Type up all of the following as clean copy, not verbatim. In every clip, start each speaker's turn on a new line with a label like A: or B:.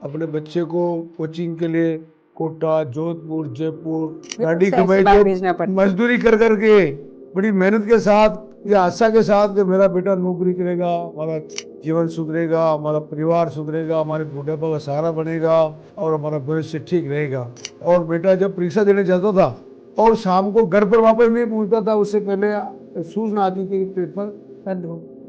A: अपने बच्चे को कोचिंग के लिए कोटा, जोधपुर, जयपुर गाड़ी
B: बिल्कुल
A: कमाई
B: बाहर
A: जो
B: भेजना पड़ता है।
A: मजदूरी कर करके बड़ी मेहनत के साथ या आशा के साथ कि मेरा बेटा नौकरी करेगा, हमारा जीवन सुधरेगा, हमारा परिवार सुधरेगा, हमारे बुढ़ापा का सहारा बनेगा और हमारा भविष्य ठीक रहेगा। और बेटा जब परीक्षा देने जाता था और शाम को घर पर वापस नहीं पहुंचता था, उससे पहले सूचना आती थी कि पेपर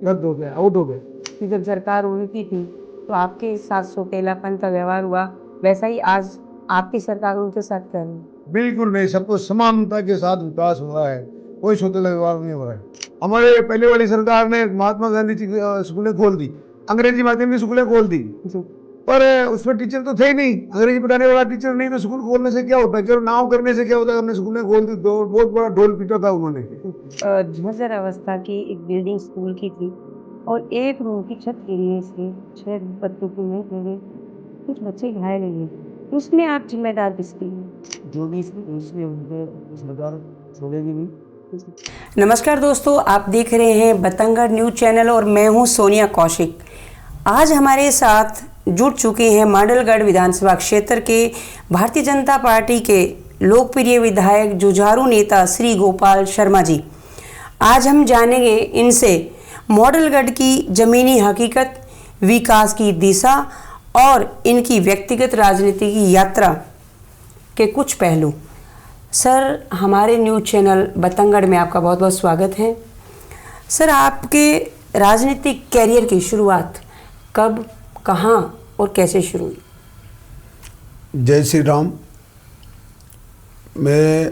A: रद्द हो गया, आउट हो गया।
B: कि जब सरकार उनकी थी तो आपके साथ सौतेलापन का व्यवहार हुआ, वैसा ही आज आपकी सरकार उनके साथ कर रही है।
A: बिल्कुल नहीं, सबको समानता के साथ विकास हो रहा है, कोई सौतेला व्यवहार नहीं हो रहा है। हमारे पहले वाली सरकार ने महात्मा गांधी की स्कूलें खोल दी, अंग्रेजी माध्यम की स्कूलें खोल दी, पर उसमें टीचर तो थे ही नहीं। अंग्रेजी पढ़ाने वाला टीचर नहीं तो स्कूल खोलने से क्या होता है, केवल नाम करने से क्या होता है। हमने स्कूलें खोल दी, तो बहुत बड़ा ढोल पीटा था उन्होंने।
B: झज्जर अवस्था की एक बिल्डिंग स्कूल की थी और एक रूम की छत गिरने से 6 बच्चों की मौत हो गई, कुछ बच्चे घायल हुए। उसमें आप जिम्मेदार किसकी हैं?
A: जो भी उसमें उनके जिम्मेदार छोड़ेगी भी।
B: नमस्कार दोस्तों, आप देख रहे हैं बतंगड़ न्यूज चैनल और मैं हूं सोनिया कौशिक। आज हमारे साथ जुड़ चुके हैं मांडलगढ़ विधानसभा क्षेत्र के भारतीय जनता पार्टी के लोकप्रिय विधायक जुझारू नेता श्री गोपाल शर्मा जी। आज हम जानेंगे इनसे मॉडलगढ़ की ज़मीनी हकीकत, विकास की दिशा और इनकी व्यक्तिगत राजनीति की यात्रा के कुछ पहलू। सर, हमारे न्यूज़ चैनल बतंगड़ में आपका बहुत बहुत स्वागत है। सर, आपके राजनीतिक कैरियर की शुरुआत कब, कहाँ और कैसे शुरू हुई?
A: जय श्री राम। मैं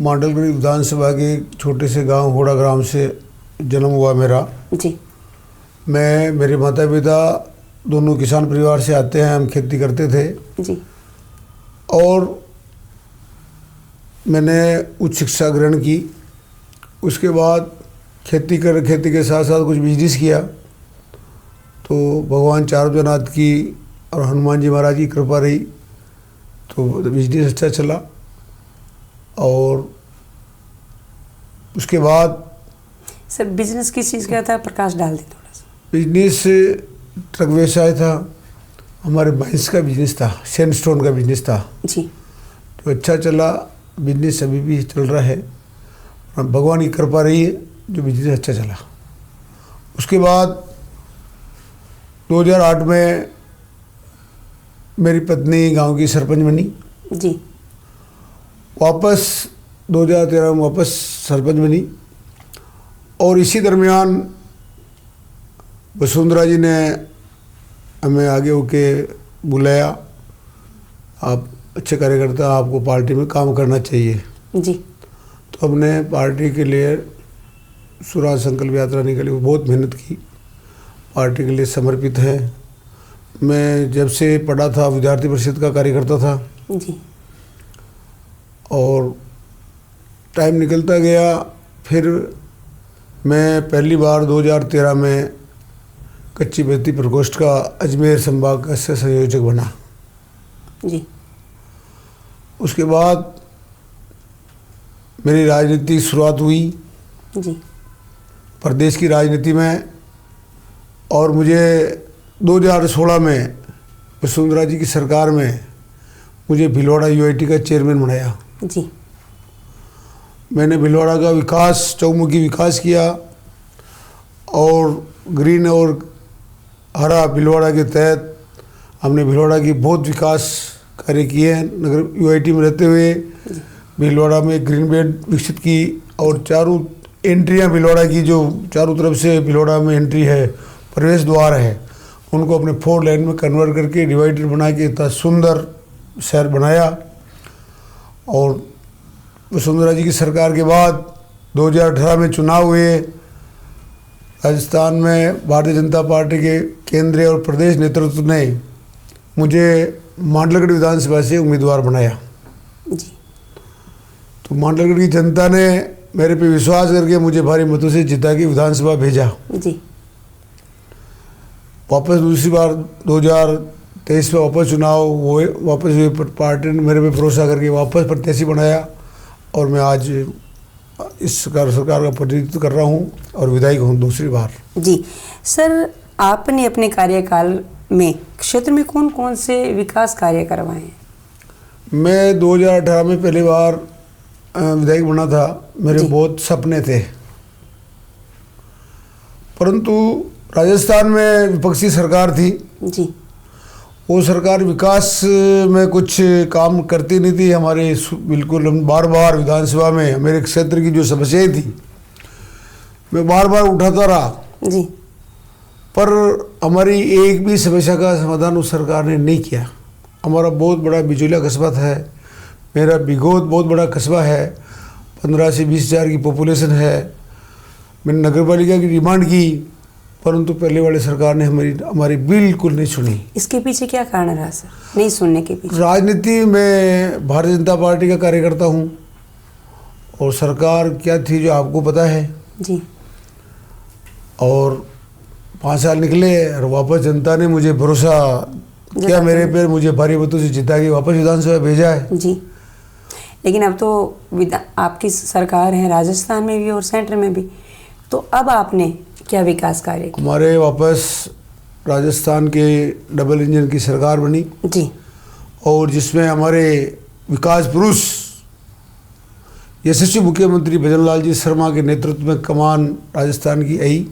A: मांडलगढ़ विधानसभा के छोटे से गांव होड़ा ग्राम से जन्म हुआ मेरा
B: जी।
A: मैं, मेरे माता पिता दोनों किसान परिवार से आते हैं, हम खेती करते थे
B: जी।
A: और मैंने उच्च शिक्षा ग्रहण की। उसके बाद खेती के साथ साथ कुछ बिजनेस किया, तो भगवान चारों की और हनुमान जी महाराज की कृपा रही तो बिजनेस अच्छा चला। और उसके बाद
B: सर, बिजनेस किस चीज़ का था? प्रकाश डाल दें थोड़ा सा।
A: बिजनेस ट्रक व्यवसाय था, हमारे भैंस का बिजनेस था, सैंडस्टोन का बिजनेस था,
B: जी।
A: तो अच्छा चला। बिजनेस अभी भी चल रहा है, भगवान की कृपा रही है जो बिजनेस अच्छा चला। उसके बाद 2008 में मेरी पत्नी गांव की सरपंच बनी।
B: जी।
A: वापस 2013 में वापस सरपंच बनी और इसी दरमियान वसुंधरा जी ने हमें आगे होके बुलाया, आप अच्छे कार्यकर्ता, आपको पार्टी में काम करना चाहिए।
B: जी।
A: तो हमने पार्टी के लिए स्वराज संकल्प यात्रा निकाली, बहुत मेहनत की, पार्टी के लिए समर्पित है। मैं जब से पढ़ा था विद्यार्थी परिषद का कार्यकर्ता था
B: जी।
A: और टाइम निकलता गया। फिर मैं पहली बार 2013 में कच्ची बस्ती प्रकोष्ठ का अजमेर संभाग का संयोजक बना।
B: जी।
A: उसके बाद मेरी राजनीति शुरुआत हुई
B: जी।
A: प्रदेश की राजनीति में, और मुझे 2016 में वसुंधरा जी की सरकार में मुझे भिलवाड़ा यूआईटी का चेयरमैन बनाया।
B: जी।
A: मैंने भिलवाड़ा का विकास, चौमुखी विकास किया और ग्रीन और हरा भिलवाड़ा के तहत हमने भिलवाड़ा की बहुत विकास कार्य किए हैं। नगर यूआईटी में रहते हुए भिलवाड़ा में ग्रीन बेल्ट विकसित की और चारों एंट्रियां भिलवाड़ा की, जो चारों तरफ से भिलवाड़ा में एंट्री है, प्रवेश द्वार है, उनको अपने 4 लेन में कन्वर्ट करके डिवाइडर बना के इतना सुंदर शहर बनाया। और वसुंधरा जी की सरकार के बाद 2018 में चुनाव हुए। राजस्थान में भारतीय जनता पार्टी के केंद्रीय और प्रदेश नेतृत्व ने मुझे मांडलगढ़ विधानसभा से उम्मीदवार बनाया।
B: जी।
A: तो मांडलगढ़ की जनता ने मेरे पे विश्वास करके मुझे भारी मतों से जिता के विधानसभा भेजा।
B: जी।
A: वापस दूसरी बार 2023 में वापस चुनाव हुए, वापस हुए, पार्टी ने मेरे पे भरोसा करके वापस प्रत्याशी बनाया और मैं आज इस सरकार का प्रतिनिधित्व कर रहा हूँ और विधायक हूँ दूसरी बार।
B: जी। सर, आपने अपने कार्यकाल में क्षेत्र में कौन कौन से विकास कार्य करवाए हैं?
A: मैं 2018 में पहली बार विधायक बना था। मेरे
B: जी।
A: बहुत सपने थे, परंतु राजस्थान में विपक्षी सरकार थी।
B: जी।
A: वो सरकार विकास में कुछ काम करती नहीं थी। हमारे बिल्कुल हम बार बार विधानसभा में मेरे क्षेत्र की जो समस्याएं थी मैं बार बार उठाता रहा,
B: जी।
A: पर हमारी एक भी समस्या का समाधान उस सरकार ने नहीं किया। हमारा बहुत बड़ा बिजोलिया कस्बा है, मेरा बिगोद बहुत बड़ा कस्बा है, 15 से 20 हज़ार की पॉपुलेशन है। मैंने नगर पालिका की डिमांड की, परंतु पहले वाली सरकार ने हमारी बिल्कुल नहीं सुनी।
B: इसके पीछे क्या कारण रहा सर, नहीं सुनने के पीछे?
A: राजनीति में भारतीय जनता पार्टी का कार्यकर्ता हूँ, और सरकार क्या थी जो आपको पता है।
B: जी।
A: और 5 साल निकले और वापस जनता ने मुझे भरोसा किया मेरे पे, मुझे भारी मतों से जिता के वापस विधानसभा भेजा है।
B: जी। लेकिन अब तो आपकी सरकार है राजस्थान में भी और सेंटर में भी, तो अब आपने क्या विकास कार्य किए?
A: हमारे वापस राजस्थान के डबल इंजन की सरकार बनी।
B: जी।
A: और जिसमें हमारे विकास पुरुष यशस्वी मुख्यमंत्री भजनलाल जी शर्मा के नेतृत्व में कमान राजस्थान की आई।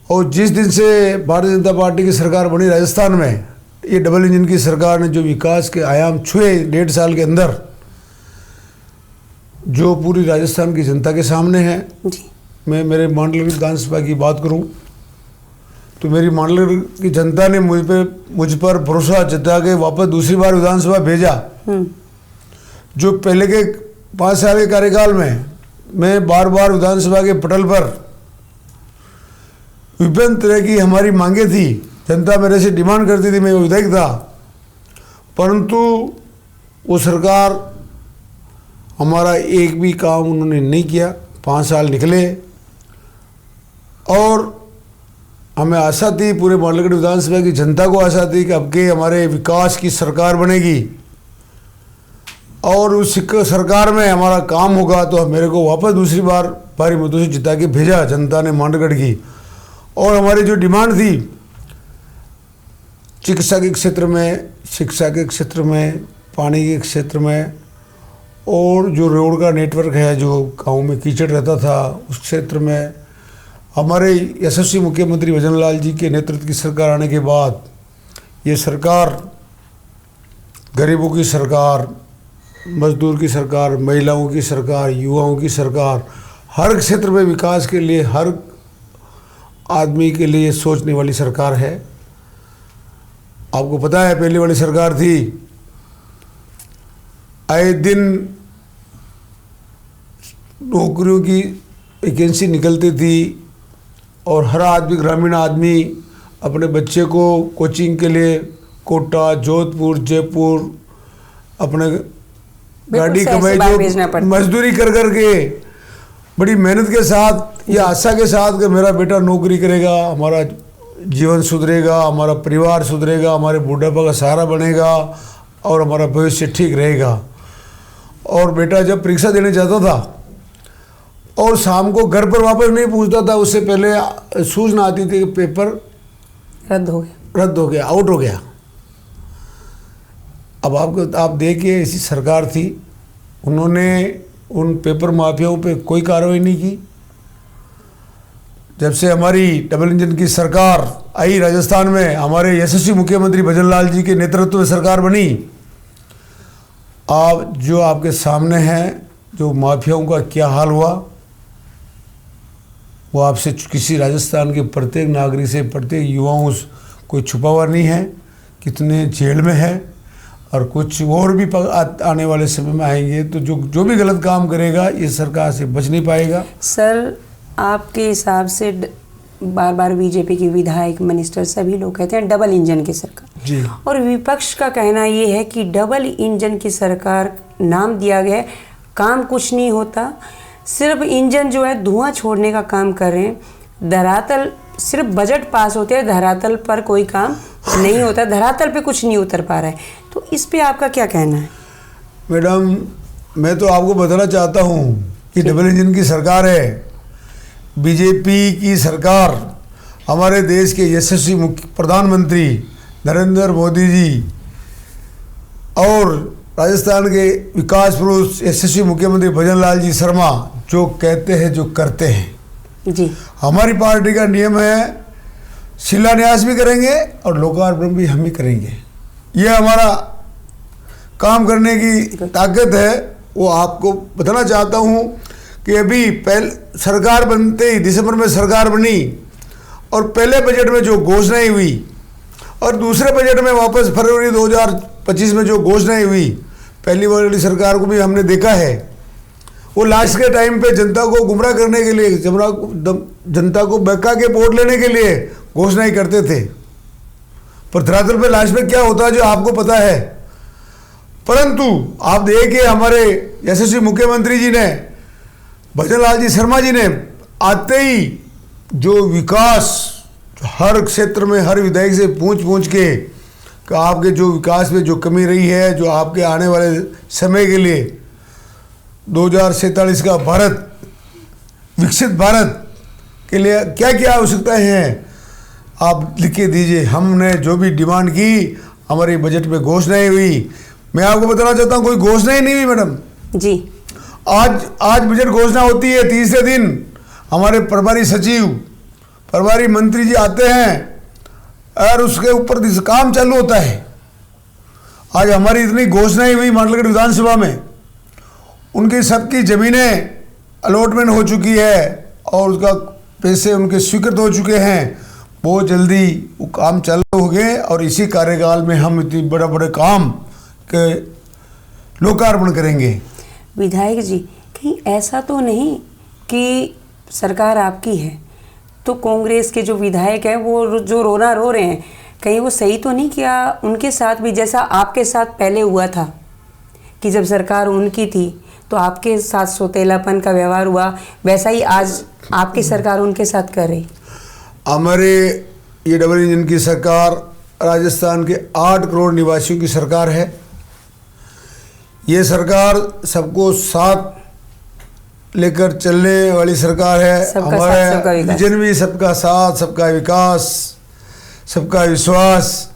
A: और जिस दिन से भारतीय जनता पार्टी की सरकार बनी राजस्थान में, ये डबल इंजन की सरकार ने जो विकास के आयाम छुए 1.5 साल के अंदर, जो पूरी राजस्थान की जनता के सामने है।
B: जी।
A: मैं मेरे मांडल विधानसभा की बात करूं तो मेरी मांडल की जनता ने मुझ पर भरोसा जता के वापस दूसरी बार विधानसभा भेजा। जो पहले के 5 साल के कार्यकाल में मैं बार बार विधानसभा के पटल पर विभिन्न तरह की हमारी मांगे थी, जनता मेरे से डिमांड करती थी, मैं विधायक था, परंतु वो सरकार हमारा एक भी काम उन्होंने नहीं किया। 5 साल निकले और हमें आशा थी, पूरे मांडलगढ़ विधानसभा की जनता को आशा थी कि अब के हमारे विकास की सरकार बनेगी और उस सरकार में हमारा काम होगा। तो मेरे को वापस दूसरी बार भारी मतों से जिता के भेजा जनता ने मांडलगढ़ की। और हमारी जो डिमांड थी चिकित्सा के क्षेत्र में, शिक्षा के क्षेत्र में, पानी के क्षेत्र में, और जो रोड का नेटवर्क है, जो गाँव में कीचड़ रहता था उस क्षेत्र में, हमारे यशस्वी मुख्यमंत्री भजनलाल जी के नेतृत्व की सरकार आने के बाद ये सरकार गरीबों की सरकार, मजदूर की सरकार, महिलाओं की सरकार, युवाओं की सरकार, हर क्षेत्र में विकास के लिए, हर आदमी के लिए सोचने वाली सरकार है। आपको पता है पहले वाली सरकार थी, आए दिन नौकरियों की वैकेंसी निकलती थी और हर आदमी, ग्रामीण आदमी अपने बच्चे को कोचिंग के लिए कोटा, जोधपुर, जयपुर अपने गाड़ी कमाई जो मजदूरी कर करके बड़ी मेहनत के साथ, ये आशा के साथ कि मेरा बेटा नौकरी करेगा, हमारा जीवन सुधरेगा, हमारा परिवार सुधरेगा, हमारे बुढ़ापा का सहारा बनेगा और हमारा भविष्य ठीक रहेगा। और बेटा जब परीक्षा देने जाता था और शाम को घर पर वापस नहीं पहुंचता था, उससे पहले सूचना आती थी कि पेपर
B: रद्द हो गया,
A: आउट हो गया। अब आप देखिए, ऐसी सरकार थी, उन्होंने उन पेपर माफियाओं पे कोई कार्रवाई नहीं की। जब से हमारी डबल इंजन की सरकार आई राजस्थान में, हमारे यशस्वी मुख्यमंत्री भजनलाल जी के नेतृत्व में सरकार बनी, आप जो आपके सामने है, जो माफियाओं का क्या हाल हुआ वो आपसे किसी राजस्थान के प्रत्येक नागरिक से, प्रत्येक युवाओं से कोई छुपा हुआ नहीं है। कितने जेल में है और कुछ और भी आने वाले समय में आएंगे, तो जो भी गलत काम करेगा ये सरकार से बच नहीं पाएगा।
B: सर, आपके हिसाब से बार बार बीजेपी के विधायक, मिनिस्टर सभी लोग कहते हैं डबल इंजन की सरकार
A: जी,
B: और विपक्ष का कहना ये है कि डबल इंजन की सरकार नाम दिया गया है, काम कुछ नहीं होता, सिर्फ इंजन जो है धुआं छोड़ने का काम कर रहे हैं। धरातल सिर्फ बजट पास होते हैं, धरातल पर कोई काम नहीं होता, धरातल पे कुछ नहीं उतर पा रहा है। तो इस पे आपका क्या कहना है?
A: मैडम, मैं तो आपको बताना चाहता हूँ कि डबल इंजन की सरकार है, बीजेपी की सरकार हमारे देश के यशस्वी प्रधानमंत्री नरेंद्र मोदी जी और राजस्थान के विकास पुरुष यशस्वी मुख्यमंत्री भजन लाल जी शर्मा जो कहते हैं जो करते हैं।
B: जी,
A: हमारी पार्टी का नियम है शिलान्यास भी करेंगे और लोकार्पण भी हम ही करेंगे। ये हमारा काम करने की ताकत है। वो आपको बताना चाहता हूँ कि अभी पहले सरकार बनते ही दिसंबर में सरकार बनी और पहले बजट में जो घोषणाएं हुई और दूसरे बजट में वापस फरवरी 2025 में जो घोषणाएं हुई, पहली वाली सरकार को भी हमने देखा है। वो लास्ट के टाइम पे जनता को गुमराह करने के लिए, जनता को बहका के वोट लेने के लिए घोषणाएं करते थे, पर धरातल पे लास्ट में क्या होता है जो आपको पता है। परंतु आप देखिए हमारे यशस्वी मुख्यमंत्री जी ने, भजन लाल जी शर्मा जी ने आते ही जो विकास हर क्षेत्र में हर विधायक से पूछ के कि आपके जो विकास में जो कमी रही है, जो आपके आने वाले समय के लिए 2047 का भारत, विकसित भारत के लिए क्या क्या आवश्यकताएं हैं, आप लिख के दीजिए। हमने जो भी डिमांड की हमारे बजट में घोषणाएं हुई। मैं आपको बताना चाहता हूँ कोई घोषणा ही नहीं हुई मैडम
B: जी।
A: आज बजट घोषणा होती है, तीसरे दिन हमारे प्रभारी सचिव, प्रभारी मंत्री जी आते हैं और उसके ऊपर काम चालू होता है। आज हमारी इतनी घोषणाएं हुई मांडलगढ़ विधानसभा में, उनकी सबकी ज़मीनें अलॉटमेंट हो चुकी है और उसका पैसे उनके स्वीकृत हो चुके हैं। बहुत जल्दी वो काम चालू हो गए और इसी कार्यकाल में हम इतनी बड़े काम के लोकार्पण करेंगे।
B: विधायक जी, कहीं ऐसा तो नहीं कि सरकार आपकी है तो कांग्रेस के जो विधायक हैं वो जो रोना रो रहे हैं, कहीं वो सही तो नहीं किया उनके साथ भी, जैसा आपके साथ पहले हुआ था कि जब सरकार उनकी थी तो आपके साथ सौतेलापन का व्यवहार हुआ, वैसा ही आज आपकी सरकार उनके साथ कर रही। हमारे
A: ये डबल इंजन की सरकार राजस्थान के 8 करोड़ निवासियों की सरकार है। ये सरकार सबको साथ लेकर चलने वाली सरकार है। हमारा विजन भी सबका साथ, सबका विकास, सबका विश्वास,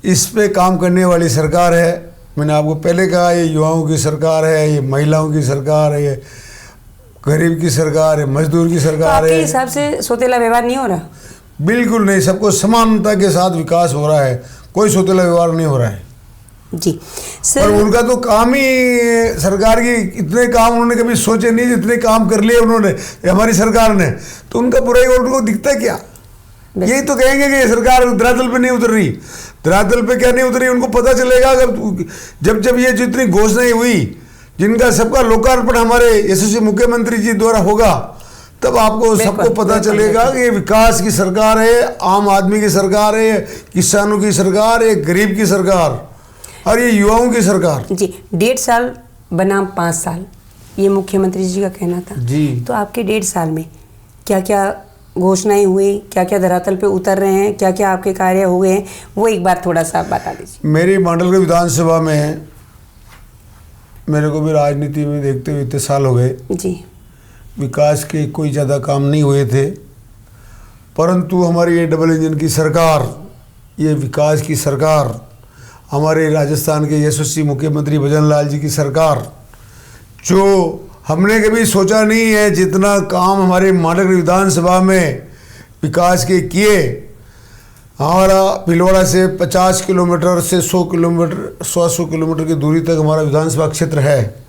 A: इस पे काम करने वाली सरकार है। मैंने आपको पहले कहा ये युवाओं की सरकार है, ये महिलाओं की सरकार है, ये गरीब की सरकार है, मजदूर की सरकार
B: तो
A: है।
B: आपके हिसाब से सौतेला व्यवहार नहीं हो रहा?
A: बिल्कुल नहीं, सबको समानता के साथ विकास हो रहा है, कोई सौतेला व्यवहार नहीं हो रहा है
B: जी सर।
A: और उनका तो काम ही सरकार की, इतने काम उन्होंने कभी सोचे नहीं जितने काम कर लिए उन्होंने हमारी सरकार ने, तो उनका बुराई उनको दिखता है क्या? यही तो कहेंगे कि सरकार धरातल पे नहीं उतर रही। धरातल पे क्या नहीं उतरी उनको पता चलेगा अगर जब ये जितनी घोषणाएं हुई जिनका सबका लोकार्पण हमारे यशस्वी मुख्यमंत्री जी द्वारा होगा, तब आपको सबको पता चलेगा कि ये विकास की सरकार है, आम आदमी की सरकार है, किसानों की सरकार है, गरीब की सरकार और ये युवाओं की सरकार।
B: जी, 1.5 साल बनाम 5 साल, ये मुख्यमंत्री जी का कहना था
A: जी।
B: तो आपके 1.5 साल में क्या क्या घोषणाएं हुई, क्या क्या धरातल पे उतर रहे हैं, क्या क्या आपके कार्य हुए हैं, वो एक बार थोड़ा सा बता दीजिए।
A: मेरी मांडलगढ़ विधानसभा में मेरे को भी राजनीति में देखते हुए इतने साल हो गए
B: जी।
A: विकास के कोई ज़्यादा काम नहीं हुए थे, परंतु हमारी ये डबल इंजन की सरकार, ये विकास की सरकार, हमारे राजस्थान के यशस्वी मुख्यमंत्री भजन लाल जी की सरकार, जो हमने कभी सोचा नहीं है जितना काम हमारे मांडलगढ़ विधानसभा में विकास के किए। हमारा भीलवाड़ा से 50 किलोमीटर से 100 किलोमीटर 100 किलोमीटर की दूरी तक हमारा विधानसभा क्षेत्र है।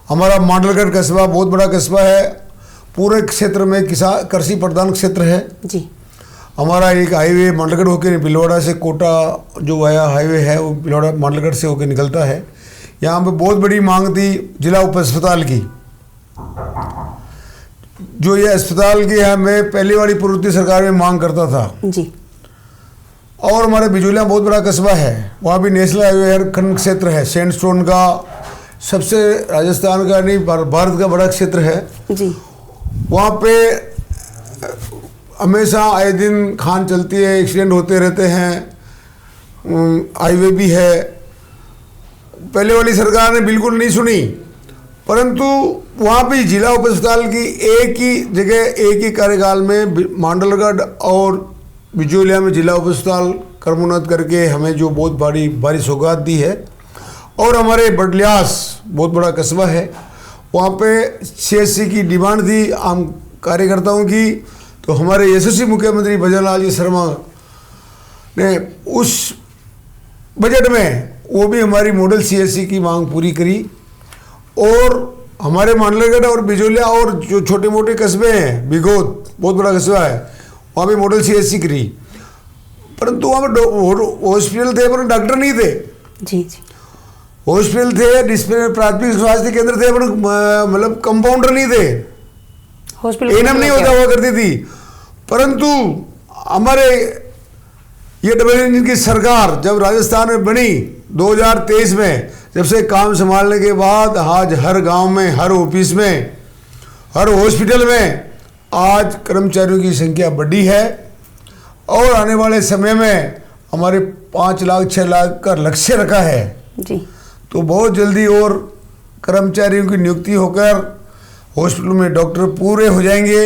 A: हमारा मांडलगढ़ कस्बा बहुत बड़ा कस्बा है, पूरे क्षेत्र में कृषि प्रधान क्षेत्र है
B: जी।
A: हमारा एक हाईवे मांडलगढ़ होकर भीलवाड़ा से कोटा जो वाया हाईवे है वो भीलवाड़ा मांडलगढ़ से होकर निकलता है। यहाँ पे बहुत बड़ी मांग थी जिला उप अस्पताल की, जो ये अस्पताल की हमें पहली वाली पूर्ववर्ती सरकार में मांग करता था
B: जी।
A: और हमारे बिजूलिया बहुत बड़ा कस्बा है, वहाँ भी नेशनल हाईवे खंड क्षेत्र है, सैंडस्टोन का सबसे राजस्थान का नहीं भारत का बड़ा क्षेत्र है
B: जी।
A: वहाँ पे हमेशा आए दिन खान चलती है, एक्सीडेंट होते रहते हैं, हाईवे भी है। पहले वाली सरकार ने बिल्कुल नहीं सुनी, परंतु वहाँ भी जिला उप अस्पताल की एक ही जगह एक ही कार्यकाल में मांडलगढ़ और बिजोलिया में जिला उप अस्पताल कर्मोन्नत करके हमें जो बहुत भारी सौगात दी है, और हमारे बडलियास बहुत बड़ा कस्बा है, वहाँ पे CSC की डिमांड थी आम कार्यकर्ताओं की, तो हमारे यशस्वी मुख्यमंत्री भजनलाल जी शर्मा ने उस बजट में वो भी हमारी मॉडल CSC की मांग पूरी करी, और हमारे मांडलगढ़ और बिजोलिया और जो छोटे मोटे कस्बे हैं, बिगोद बहुत बड़ा कस्बा है, वहाँ भी मॉडल CSC करी, परंतु वहाँ पर हॉस्पिटल थे पर डॉक्टर नहीं थे।
B: जी जी।
A: हॉस्पिटल थे, डिस्पेंसरी प्राथमिक स्वास्थ्य केंद्र थे, पर मतलब कंपाउंडर नहीं थे,
B: हॉस्पिटल
A: एनएम नहीं होता हुआ करती थी। परंतु हमारे ये डबल इंजन की सरकार जब राजस्थान में बनी 2023 में, जब से काम संभालने के बाद आज हर गांव में, हर ऑफिस में, हर हॉस्पिटल में आज कर्मचारियों की संख्या बढ़ी है, और आने वाले समय में हमारे 5 लाख 6 लाख का लक्ष्य रखा है।
B: जी।
A: तो बहुत जल्दी और कर्मचारियों की नियुक्ति होकर हॉस्पिटल में डॉक्टर पूरे हो जाएंगे,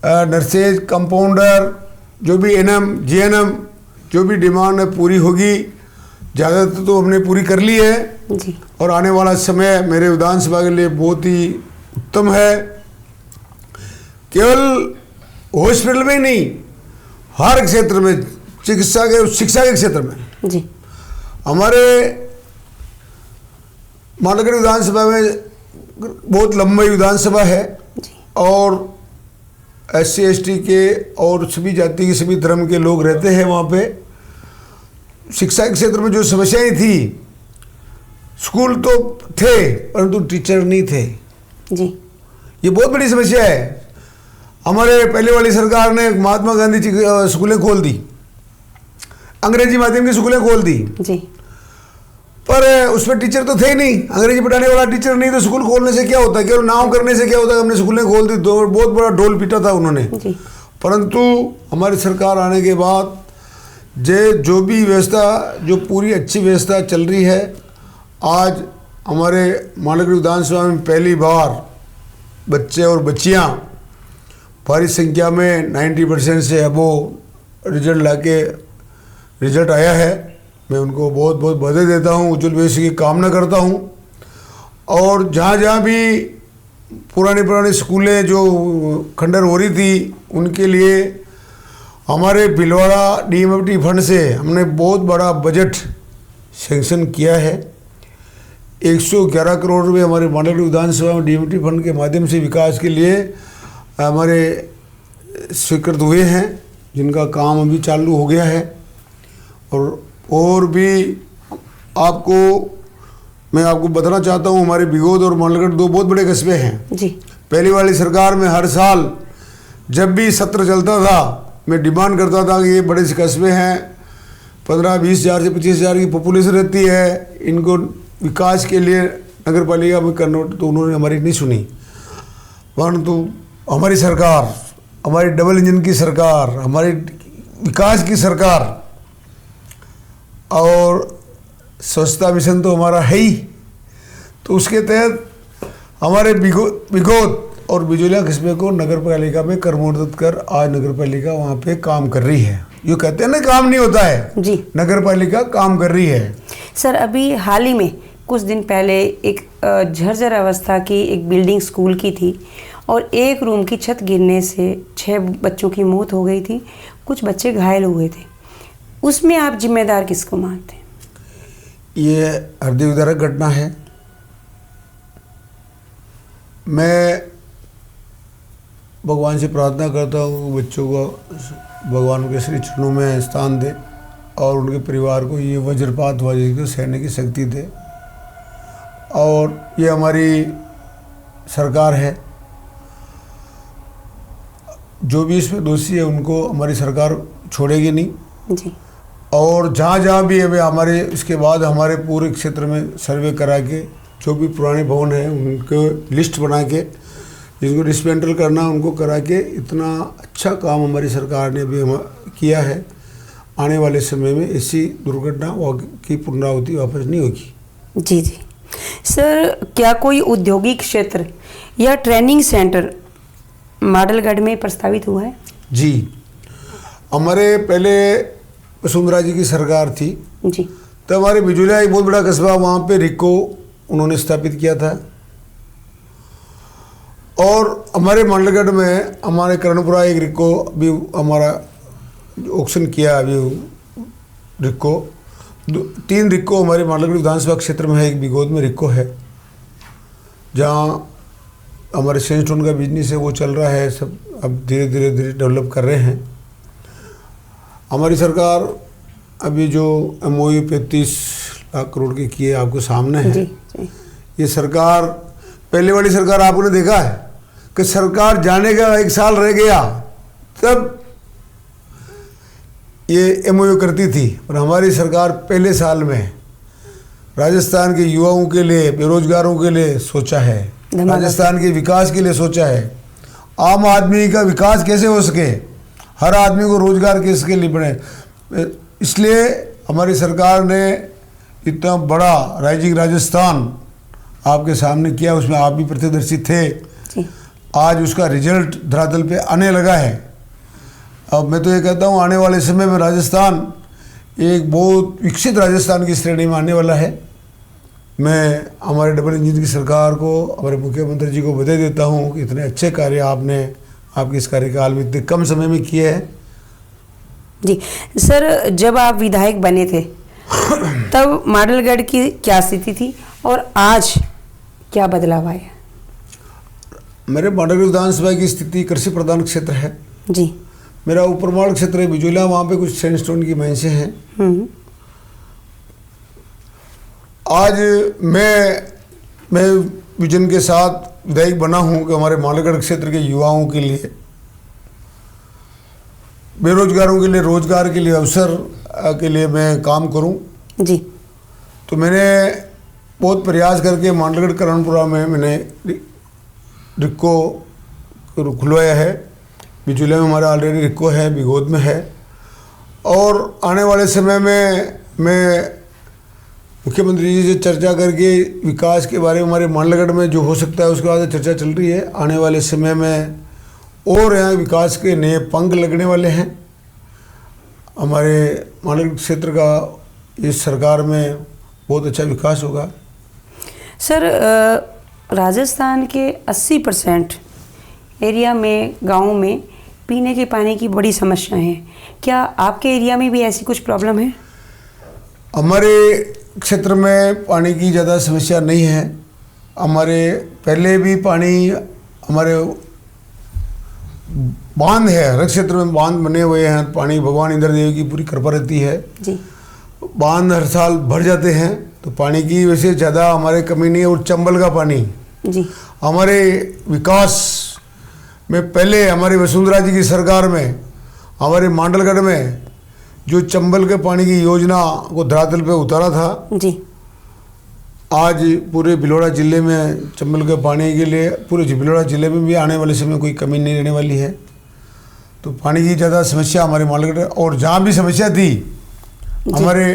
A: नर्सेज, कंपाउंडर, जो भी एनएम, जीएनएम, जो भी डिमांड है पूरी होगी। ज़्यादातर तो हमने पूरी कर ली है
B: जी।
A: और आने वाला समय मेरे विधानसभा के लिए बहुत ही उत्तम है। केवल हॉस्पिटल में ही नहीं, हर क्षेत्र में, शिक्षा के क्षेत्र में
B: जी।
A: हमारे मांडलगढ़ विधानसभा में बहुत लंबी विधानसभा है, और SC ST के और सभी जाति के, सभी धर्म के लोग रहते हैं वहाँ पे। शिक्षा के क्षेत्र में जो समस्याएं थी, स्कूल तो थे परंतु टीचर नहीं थे
B: जी।
A: ये बहुत बड़ी समस्या है। हमारे पहले वाली सरकार ने महात्मा गांधी जी स्कूलें खोल दी, अंग्रेजी माध्यम की स्कूलें खोल दी
B: जी।
A: पर उसमें टीचर तो थे ही नहीं, अंग्रेजी पढ़ाने वाला टीचर नहीं, तो स्कूल खोलने से क्या होता है, केवल नाम करने से क्या होता है। हमने स्कूलें खोल दी, तो बहुत बड़ा ढोल पीटा था उन्होंने। परंतु हमारी सरकार आने के बाद जो भी व्यवस्था, जो पूरी अच्छी व्यवस्था चल रही है, आज हमारे मांडलगढ़ विधानसभा में पहली बार बच्चे और बच्चियां भारी संख्या में 90% से अबोव रिजल्ट लाके रिजल्ट आया है। मैं उनको बहुत बहुत बधाई देता हूँ, उज्जवल भविष्य की कामना करता हूँ। और जहाँ जहाँ भी पुरानी स्कूलें जो खंडर हो रही थी, उनके लिए हमारे भिलवाड़ा DMFT फंड से हमने बहुत बड़ा बजट सेंक्शन किया है। 111 करोड़ रुपये हमारे मांडलगढ़ विधानसभा में DMFT फंड के माध्यम से विकास के लिए हमारे स्वीकृत हुए हैं, जिनका काम अभी चालू हो गया है। और भी मैं आपको बताना चाहता हूँ, हमारे बिगोद और मांडलगढ़ 2 बहुत बड़े कस्बे हैं
B: जी।
A: पहली वाली सरकार में हर साल जब भी सत्र चलता था, मैं डिमांड करता था कि ये बड़े कस्बे हैं, 15-20 हज़ार से 25 हज़ार की पॉपुलेशन रहती है, इनको विकास के लिए नगर पालिका में करना, तो उन्होंने हमारी नहीं सुनी। परंतु हमारी सरकार, हमारी डबल इंजन की सरकार, हमारी विकास की सरकार, और स्वच्छता मिशन तो हमारा है ही, तो उसके तहत हमारे बिगोद और बिजोलिया कस्बे को नगर पालिका में कर्मोन्नत कर आज नगर पालिका वहाँ पे काम कर रही है। ये कहते हैं ना, काम नहीं होता है
B: जी,
A: नगर पालिका काम कर रही है।
B: सर, अभी हाल ही में कुछ दिन पहले एक झरझर अवस्था की एक बिल्डिंग स्कूल की थी, और एक रूम की छत गिरने से 6 बच्चों की मौत हो गई थी, कुछ बच्चे घायल हो गए थे। उसमें आप जिम्मेदार किसको मानते हैं?
A: ये हृदय विदारक घटना है। मैं भगवान से प्रार्थना करता हूँ बच्चों को भगवान के श्री चरणों में स्थान दे, और उनके परिवार को ये वज्रपात को सहने की शक्ति दे। और ये हमारी सरकार है, जो भी इसमें दोषी है उनको हमारी सरकार छोड़ेगी नहीं
B: जी।
A: और जहाँ जहाँ भी है हमारे इसके बाद हमारे पूरे क्षेत्र में सर्वे करा के जो भी पुराने भवन हैं उनको लिस्ट बना के जिनको डिस्मेंटल करना उनको करा के, इतना अच्छा काम हमारी सरकार ने भी किया है। आने वाले समय में ऐसी दुर्घटना की पुनरावृत्ति वापस नहीं होगी।
B: जी जी। सर, क्या कोई औद्योगिक क्षेत्र या ट्रेनिंग सेंटर मांडलगढ़ में प्रस्तावित हुआ है?
A: जी, हमारे पहले वसुंधरा जी की सरकार थी,
B: जी
A: तो हमारे बिजुलिया एक बहुत बड़ा कस्बा, वहाँ पे रिको उन्होंने स्थापित किया था। और हमारे मंडलगढ़ में हमारे कर्णपुरा एक रिको भी हमारा ऑक्शन किया अभी रिको। 3 रिको हमारे मंडलगढ़ विधानसभा क्षेत्र में है, एक बिगोद में रिको है, जहाँ हमारे सैंडस्टोन का बिजनेस है वो चल रहा है, सब अब धीरे धीरे डेवलप कर रहे हैं। हमारी सरकार अभी जो MOU 35 लाख करोड़ की है आपको सामने है।
B: जी जी
A: ये सरकार, पहले वाली सरकार आपने देखा है कि सरकार जाने का 1 साल रह गया तब ये MOU करती थी, और हमारी सरकार पहले साल में राजस्थान के युवाओं के लिए, बेरोजगारों के लिए सोचा है, राजस्थान के विकास के लिए सोचा है, आम आदमी का विकास कैसे हो सके, हर आदमी को रोजगार कैसे लिए बने। इसलिए हमारी सरकार ने इतना बड़ा राइजिंग राजस्थान आपके सामने किया, उसमें आप भी प्रत्यक्षदर्शी थे।
B: जी
A: आज उसका रिजल्ट धरातल पे आने लगा है। अब मैं तो ये कहता हूँ आने वाले समय में राजस्थान एक बहुत विकसित राजस्थान की श्रेणी में आने वाला है। मैं हमारे डबल इंजन की सरकार को, हमारे मुख्यमंत्री जी को बधाई देता हूँ कि इतने अच्छे कार्य आपने आपके इस कार्यकाल में इतने कम समय में किए हैं।
B: जी सर, जब आप विधायक बने थे तब माडलगढ़ की क्या स्थिति थी और आज क्या बदलाव आया?
A: मेरे माडलगढ़ विधानसभा की स्थिति कृषि प्रधान क्षेत्र है।
B: जी
A: मेरा उपरमाड़ क्षेत्र है बिजोलिया, वहाँ पे कुछ सैंडस्टोन की महिसें हैं। आज मैं विजन के साथ विधायक बना हूँ कि हमारे माडलगढ़ क्षेत्र के युवाओं के लिए, बेरोजगारों के लिए रोजगार के लिए, अवसर के लिए मैं काम करूँ।
B: जी
A: तो मैंने बहुत प्रयास करके माडलगढ़ कर्णपुरा में मैंने रिको खुलवाया है। बिजुलिया में हमारा ऑलरेडी रिको है, बिगोद में है, और आने वाले समय में मैं मुख्यमंत्री जी से चर्चा करके विकास के बारे में हमारे माडलगढ़ में जो हो सकता है उसके बाद चर्चा चल रही है। आने वाले समय में और यहाँ विकास के नए पंख लगने वाले हैं। हमारे माडलगढ़ क्षेत्र का इस सरकार में बहुत अच्छा विकास होगा।
B: सर, राजस्थान के 80% एरिया में, गाँव में पीने के पानी की बड़ी समस्या है। क्या आपके एरिया में भी ऐसी कुछ प्रॉब्लम है?
A: हमारे क्षेत्र में पानी की ज़्यादा समस्या नहीं है। हमारे पहले भी पानी, हमारे बांध है, हर क्षेत्र में बांध बने हुए हैं। पानी भगवान इंद्र देव की पूरी कृपा रहती है
B: जी।
A: बांध हर साल भर जाते हैं, तो पानी की वैसे ज़्यादा हमारे कमी नहीं है। और चंबल का पानी
B: जी
A: हमारे विकास में, पहले हमारी वसुंधरा जी की सरकार में हमारे माडलगढ़ में जो चंबल के पानी की योजना को धरातल पे उतारा था,
B: जी,
A: आज पूरे भिलवाड़ा जिले में चंबल के पानी के लिए, पूरे भिलवाड़ा जिले में भी आने वाले समय कोई कमी नहीं रहने वाली है। तो पानी की ज़्यादा समस्या हमारे माडलगढ़, और जहाँ भी समस्या थी हमारे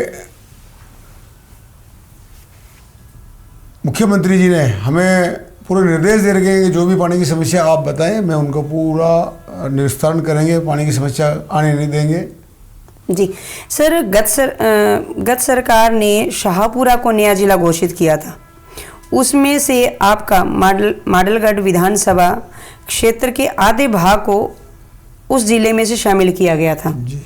A: मुख्यमंत्री जी ने हमें पूरे निर्देश दे रखे हैं कि जो भी पानी की समस्या आप बताएं, मैं उनको पूरा निस्तारण करेंगे, पानी की समस्या आने नहीं देंगे।
B: जी सर, गत सरकार ने शाहपुरा को नया जिला घोषित किया था। उसमें से आपका माडलगढ़ विधानसभा क्षेत्र के आधे भाग को उस जिले में से शामिल किया गया था
A: जी,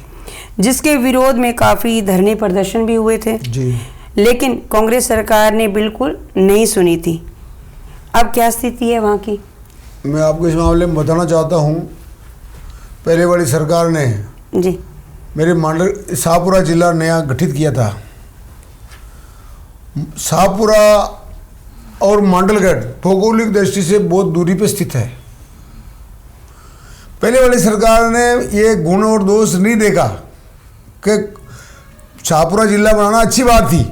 B: जिसके विरोध में काफ़ी धरने प्रदर्शन भी हुए थे
A: जी।
B: लेकिन कांग्रेस सरकार ने बिल्कुल नहीं सुनी थी। अब क्या स्थिति है वहाँ की?
A: मैं आपको इस मामले में बताना चाहता हूँ, पहले वाली सरकार ने
B: जी
A: मेरे शाहपुरा जिला नया गठित किया था। शाहपुरा और माडलगढ़ भौगोलिक दृष्टि से बहुत दूरी पर स्थित है। पहले वाली सरकार ने ये गुण और दोष नहीं देखा कि शाहपुरा जिला बनाना अच्छी बात थी,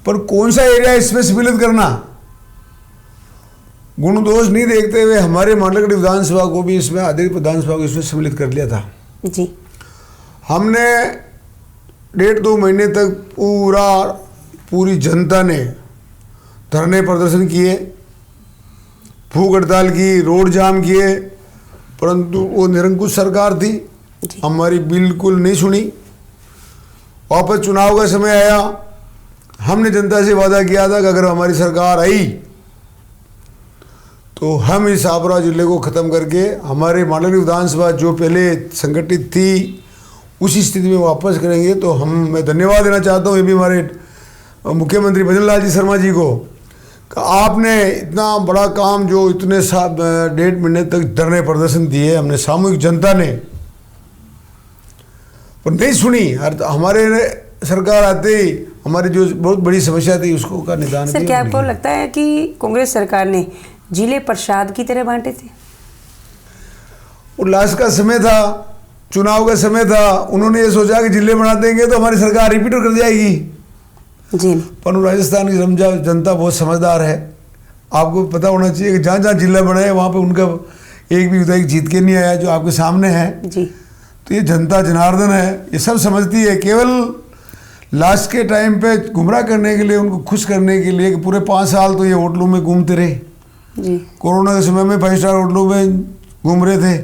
A: पर कौन सा एरिया इसमें सम्मिलित करना, गुण दोष नहीं देखते हुए हमारे माडलगढ़ विधानसभा को भी इसमें, आदि विधानसभा को इसमें सम्मिलित कर लिया था।
B: जी।
A: हमने 1.5-2 महीने तक पूरी जनता ने धरने प्रदर्शन किए, भूख हड़ताल की, रोड जाम किए, परंतु वो निरंकुश सरकार थी।
B: जी।
A: हमारी बिल्कुल नहीं सुनी। वापस चुनाव का समय आया, हमने जनता से वादा किया था कि अगर हमारी सरकार आई तो हम इस आबरा जिले को ख़त्म करके हमारे मांडल विधानसभा जो पहले संगठित थी उसी स्थिति में वापस करेंगे। तो मैं धन्यवाद देना चाहता हूँ ये भी हमारे मुख्यमंत्री भजन लाल जी शर्मा जी को कि आपने इतना बड़ा काम जो इतने 1.5 महीने तक धरने प्रदर्शन दिए हमने सामूहिक जनता ने, पर नहीं सुनी। हमारे सरकार आते ही हमारी जो बहुत बड़ी समस्या थी उसको का निदान
B: सर, क्या आपको लगता है कि कांग्रेस सरकार ने जिले प्रसाद की तरह बांटे थे?
A: और लास्ट का समय था, चुनाव का समय था, उन्होंने ये सोचा कि जिले बना देंगे तो हमारी सरकार रिपीट कर जाएगी
B: जी।
A: पर राजस्थान की जनता बहुत समझदार है। आपको पता होना चाहिए कि जहाँ जहाँ जिला बना है वहाँ पे उनका एक भी विधायक जीत के नहीं आया जो आपके सामने है
B: जी।
A: तो ये जनता जनार्दन है, ये सब समझती है। केवल लास्ट के टाइम पे गुमराह करने के लिए, उनको खुश करने के लिए कि पूरे 5 साल तो ये होटलों में घूमते रहे
B: जी।
A: कोरोना के समय में 5 स्टार होटलों में घूम रहे थे,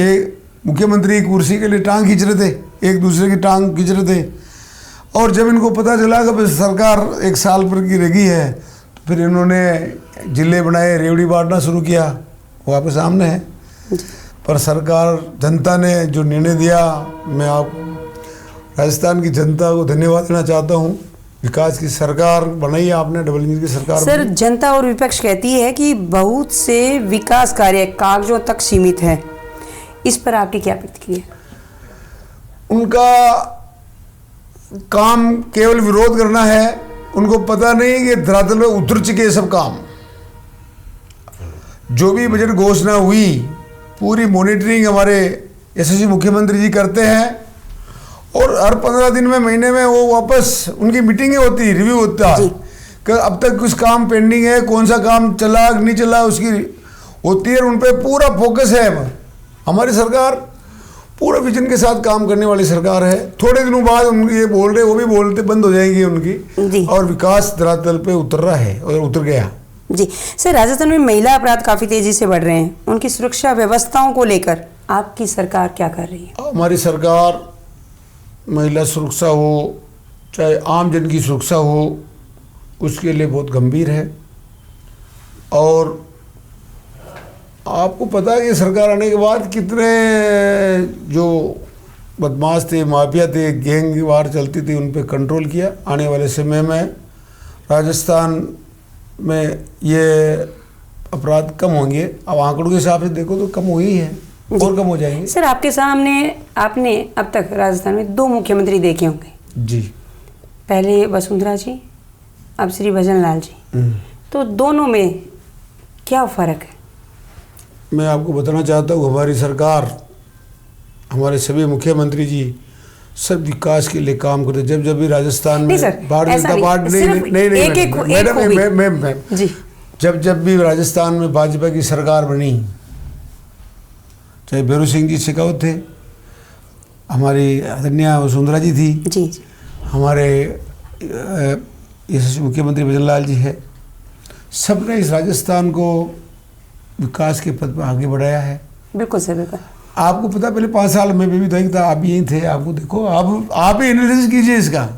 A: एक मुख्यमंत्री की कुर्सी के लिए टांग खींच रहे थे, एक दूसरे की टांग खींच रहे थे। और जब इनको पता चला कि सरकार 1 साल पर की रही है तो फिर इन्होंने जिले बनाए, रेवड़ी बांटना शुरू किया, वो आपके सामने है। पर सरकार जनता ने जो निर्णय दिया, मैं आप राजस्थान की जनता को धन्यवाद देना चाहता हूँ। विकास की सरकार बनाई आपने, डबल इंजन की सरकार
B: सर, जनता और विपक्ष कहती है कि बहुत से विकास कार्य कागजों तक सीमित है, इस पर आपकी क्या प्रतिक्रिया?
A: उनका काम केवल विरोध करना है, उनको पता नहीं कि धरातल में उतर चुके सब काम। जो भी बजट घोषणा हुई पूरी मॉनिटरिंग हमारे यशस्वी मुख्यमंत्री जी करते हैं और हर 15 दिन में, महीने में वो वापस उनकी मीटिंगें होती, रिव्यू होता है कि अब तक कुछ काम पेंडिंग है, कौन सा काम चला नहीं चला उसकी होती है। उन पर पूरा फोकस है। हमारी सरकार पूरे विजन के साथ काम करने वाली सरकार है। थोड़े दिनों बाद उनके ये बोल रहे, वो भी बोलते बंद हो जाएंगी उनकी, और विकास धरातल पे उतर रहा है और उतर गया
B: जी। सर, राजस्थान में महिला अपराध काफ़ी तेज़ी से बढ़ रहे हैं, उनकी सुरक्षा व्यवस्थाओं को लेकर आपकी सरकार क्या कर रही है?
A: हमारी सरकार महिला सुरक्षा हो चाहे आम जन की सुरक्षा हो उसके लिए बहुत गंभीर है। और आपको पता है कि सरकार आने के बाद कितने जो बदमाश थे, माफिया थे, गैंग वार चलती थी, उन पे कंट्रोल किया। आने वाले समय में राजस्थान में ये अपराध कम होंगे। अब आंकड़ों के हिसाब से देखो तो कम हो ही है और कम हो जाएंगे।
B: सर, आपके सामने आपने अब तक राजस्थान में 2 मुख्यमंत्री देखे होंगे
A: जी।
B: पहले वसुंधरा जी, अब श्री भजन लाल जी, तो दोनों में क्या फ़र्क है?
A: मैं आपको बताना चाहता हूँ हमारी सरकार, हमारे सभी मुख्यमंत्री जी सब विकास के लिए काम करते। जब भी राजस्थान में भारतीय जनता पार्टी नहीं, जब भी राजस्थान में भाजपा की सरकार बनी, चाहे भैरू सिंह जी शेखावत थे, हमारी आदरणीय वसुंधरा जी थी
B: जी,
A: हमारे यशस्वी मुख्यमंत्री भजन लाल जी है, सबने इस राजस्थान को विकास के पद पर आगे बढ़ाया है।
B: बिल्कुल सर, बिल्कुल।
A: आपको पता, पहले 5 साल में भी विधायक था, आप भी यहीं थे। आपको देखो, आप ही एनालिसिस कीजिए इसका।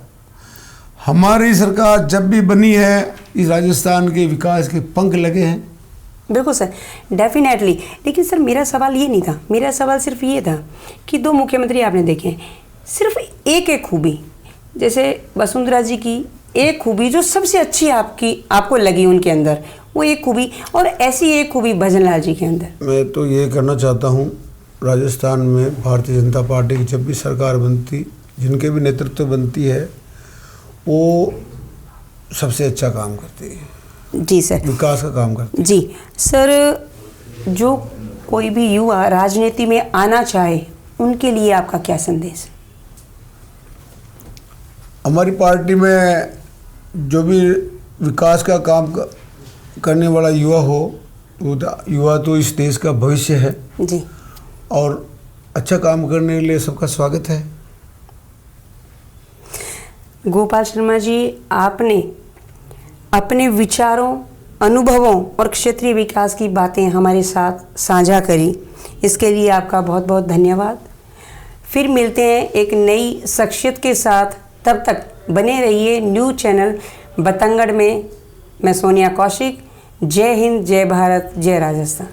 A: हमारी सरकार जब भी बनी है इस राजस्थान के विकास के पंख लगे हैं।
B: बिल्कुल सर, डेफिनेटली। लेकिन सर, मेरा सवाल ये नहीं था, मेरा सवाल सिर्फ ये था कि 2 मुख्यमंत्री आपने देखे हैं, सिर्फ एक खूबी, जैसे वसुंधरा जी की एक खूबी जो सबसे अच्छी आपको लगी उनके अंदर, वो एक खूबी, और ऐसी एक खूबी भजन लाल जी के अंदर।
A: मैं तो ये करना चाहता हूँ, राजस्थान में भारतीय जनता पार्टी की जब भी सरकार बनती, जिनके भी नेतृत्व बनती है, वो सबसे अच्छा काम करती है
B: जी सर,
A: विकास का काम करती है।
B: जी सर, जो कोई भी युवा राजनीति में आना चाहे उनके लिए आपका क्या संदेश है?
A: हमारी पार्टी में जो भी विकास का काम करने वाला युवा हो, वो युवा तो इस देश का भविष्य है
B: जी,
A: और अच्छा काम करने के लिए सबका स्वागत है।
B: गोपाल शर्मा जी, आपने अपने विचारों, अनुभवों और क्षेत्रीय विकास की बातें हमारे साथ साझा करी, इसके लिए आपका बहुत बहुत धन्यवाद। फिर मिलते हैं एक नई शख्सियत के साथ। तब तक बने रहिए न्यूज़ चैनल बतंगड़ में। मैं सोनिया कौशिक। जय हिंद, जय भारत, जय राजस्थान।